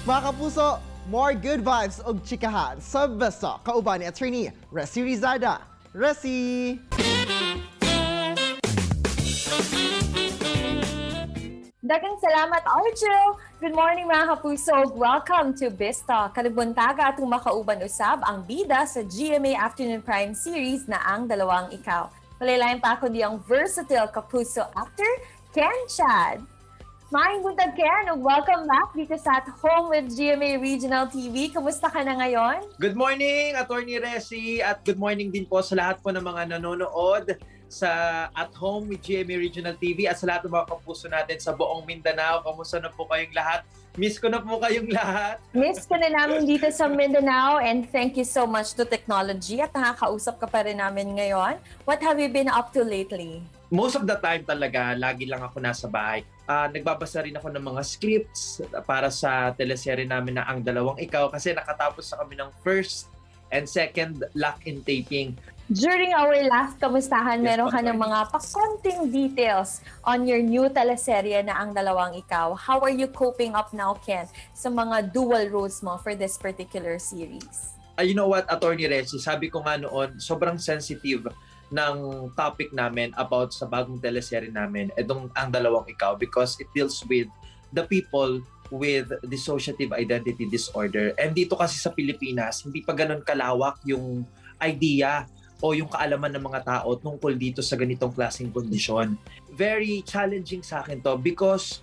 Mga kapuso, more good vibes og chikahan sa besta kauban ni attorney Resi Rizada. Resi! Daghang salamat, Arjo! Good morning mga kapuso! Welcome to Bista. Kalibuntaga atong makauban usab ang bida sa GMA Afternoon Prime Series na Ang Dalawang Ikaw. Palilayan pa ako diyang versatile Kapuso Actor, Ken Chad. Maayong buntag, Ken, ug welcome back dito sa At Home with GMA Regional TV. Kamusta ka na ngayon? Good morning, Attorney Resi, at good morning din po sa lahat po ng mga nanonood sa At Home with GMA Regional TV at sa lahat ng mga kapuso natin sa buong Mindanao. Kamusta na po kayong lahat? Miss ko na po kayong lahat. Miss ko na namin dito sa Mindanao, and thank you so much to technology at nakakausap ka pa rin namin ngayon. What have you been up to lately? Most of the time talaga, lagi lang ako nasa bahay. Nagbabasa rin ako ng mga scripts para sa teleserye namin na Ang Dalawang Ikaw kasi nakatapos na kami ng first and second lock-in taping. During our last kamustahan, meron ka ng mga pakonting details on your new teleserye na Ang Dalawang Ikaw. How are you coping up now, Ken, sa mga dual roles mo for this particular series? You know what, Attorney Resi, sabi ko nga noon, sobrang sensitive ng topic namin about sa bagong teleserye namin, itong Ang Dalawang Ikaw, because it deals with the people with dissociative identity disorder. And dito kasi sa Pilipinas, hindi pa ganun kalawak yung idea o yung kaalaman ng mga tao tungkol dito sa ganitong klaseng kondisyon. Very challenging sa akin to because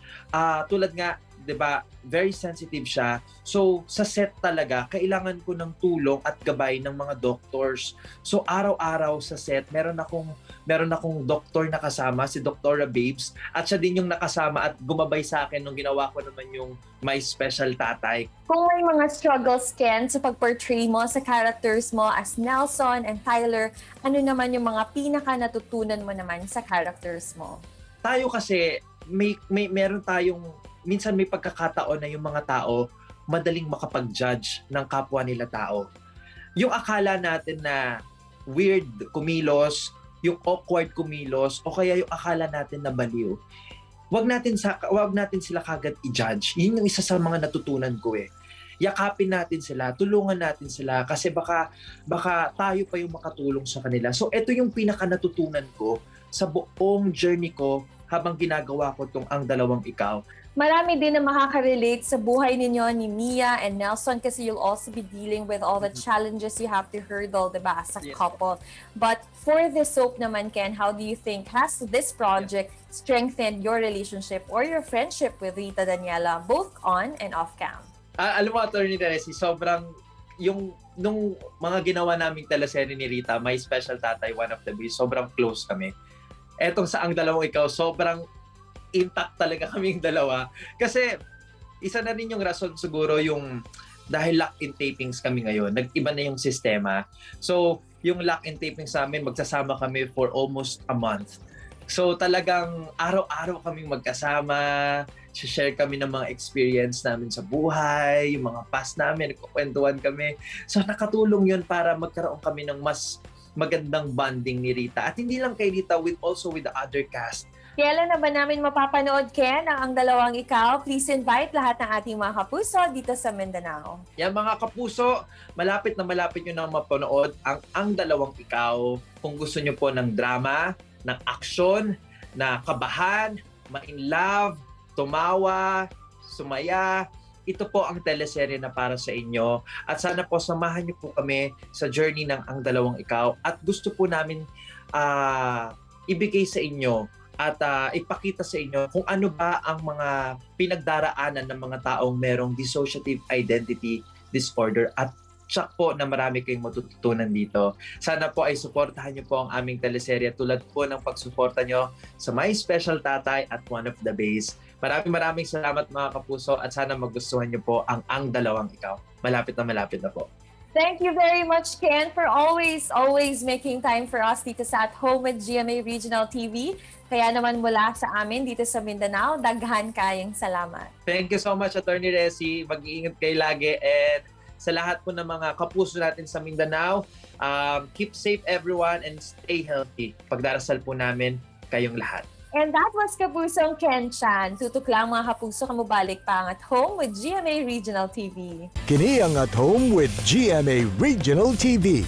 tulad nga, 'di ba, very sensitive siya. So sa set talaga kailangan ko ng tulong at gabay ng mga doctors. So araw-araw sa set meron akong doktor na kasama, si Dr. Babes, at siya din yung nakasama at gumabay sa akin nung ginawa ko naman yung My Special Tatay. Kung may mga struggles, Ken, sa pag-portray mo sa characters mo as Nelson and Tyler, ano naman yung mga pinaka natutunan mo naman sa characters mo? Tayo kasi meron tayong minsan may pagkakataon na yung mga tao madaling makapag-judge ng kapwa nila tao. Yung akala natin na weird kumilos, yung awkward kumilos, o kaya yung akala natin na baliw, wag natin sila kagad i-judge. Yun yung isa sa mga natutunan ko eh. Yakapin natin sila, tulungan natin sila kasi baka tayo pa yung makatulong sa kanila. So ito yung pinaka natutunan ko sa buong journey ko habang ginagawa ko tong Ang Dalawang Ikaw. Marami din na makaka-relate sa buhay ninyo ni Mia and Nelson kasi you'll also be dealing with all the challenges you have to hurdle, diba, as a couple. But for the soap naman, Ken, how do you think has this project strengthened your relationship or your friendship with Rita Daniela, both on and off cam? Alam mo, Attorney Teresi, sobrang nung mga ginawa naming teleserye ni Rita, My Special Tatay, One of the Beast, sobrang close kami. Etong sa Ang Dalawang Ikaw, sobrang intact talaga kaming dalawa. Kasi isa na rin yung rason siguro yung dahil lock-in tapings kami ngayon, nag-iba na yung sistema. So, yung lock-in tapings namin, magsasama kami for almost a month. So, talagang araw-araw kaming magkasama, share kami ng mga experience namin sa buhay, yung mga past namin, nagkukwentuhan kami. So, nakatulong yun para magkaroon kami ng mas magandang bonding ni Rita. At hindi lang kay Rita, also with the other cast. Kailan na ba namin mapapanood, Ken, ang Dalawang Ikaw? Please invite lahat ng ating mga kapuso dito sa Mindanao. Yan mga kapuso, malapit na nyo na mapanood ang Dalawang Ikaw. Kung gusto nyo po ng drama, ng aksyon, na kabahan, ma-in love, tumawa, sumaya, ito po ang teleserye na para sa inyo. At sana po samahan nyo po kami sa journey ng Ang Dalawang Ikaw. At gusto po namin ibigay sa inyo at ipakita sa inyo kung ano ba ang mga pinagdaraanan ng mga taong merong dissociative identity disorder at tsak po na marami kayong matututunan dito. Sana po ay suportahan niyo po ang aming teleserye tulad po ng pagsuporta niyo sa My Special Tatay at One of the Base. Maraming salamat mga kapuso at sana magustuhan niyo po ang Dalawang Ikaw. Malapit na po. Thank you very much, Ken, for always making time for us dito sa At Home with GMA Regional TV. Kaya naman mula sa amin dito sa Mindanao, daghan kayong salamat. Thank you so much, Attorney Resi. Mag-iingat kayo lagi and sa lahat po ng mga kapuso natin sa Mindanao, keep safe everyone and stay healthy. Pagdarasal po namin kayong lahat. And that was Kapusong Ken Chan. Tutok lang mga kapuso, kamubalik pa ang At Home with GMA Regional TV. Kini ang At Home with GMA Regional TV.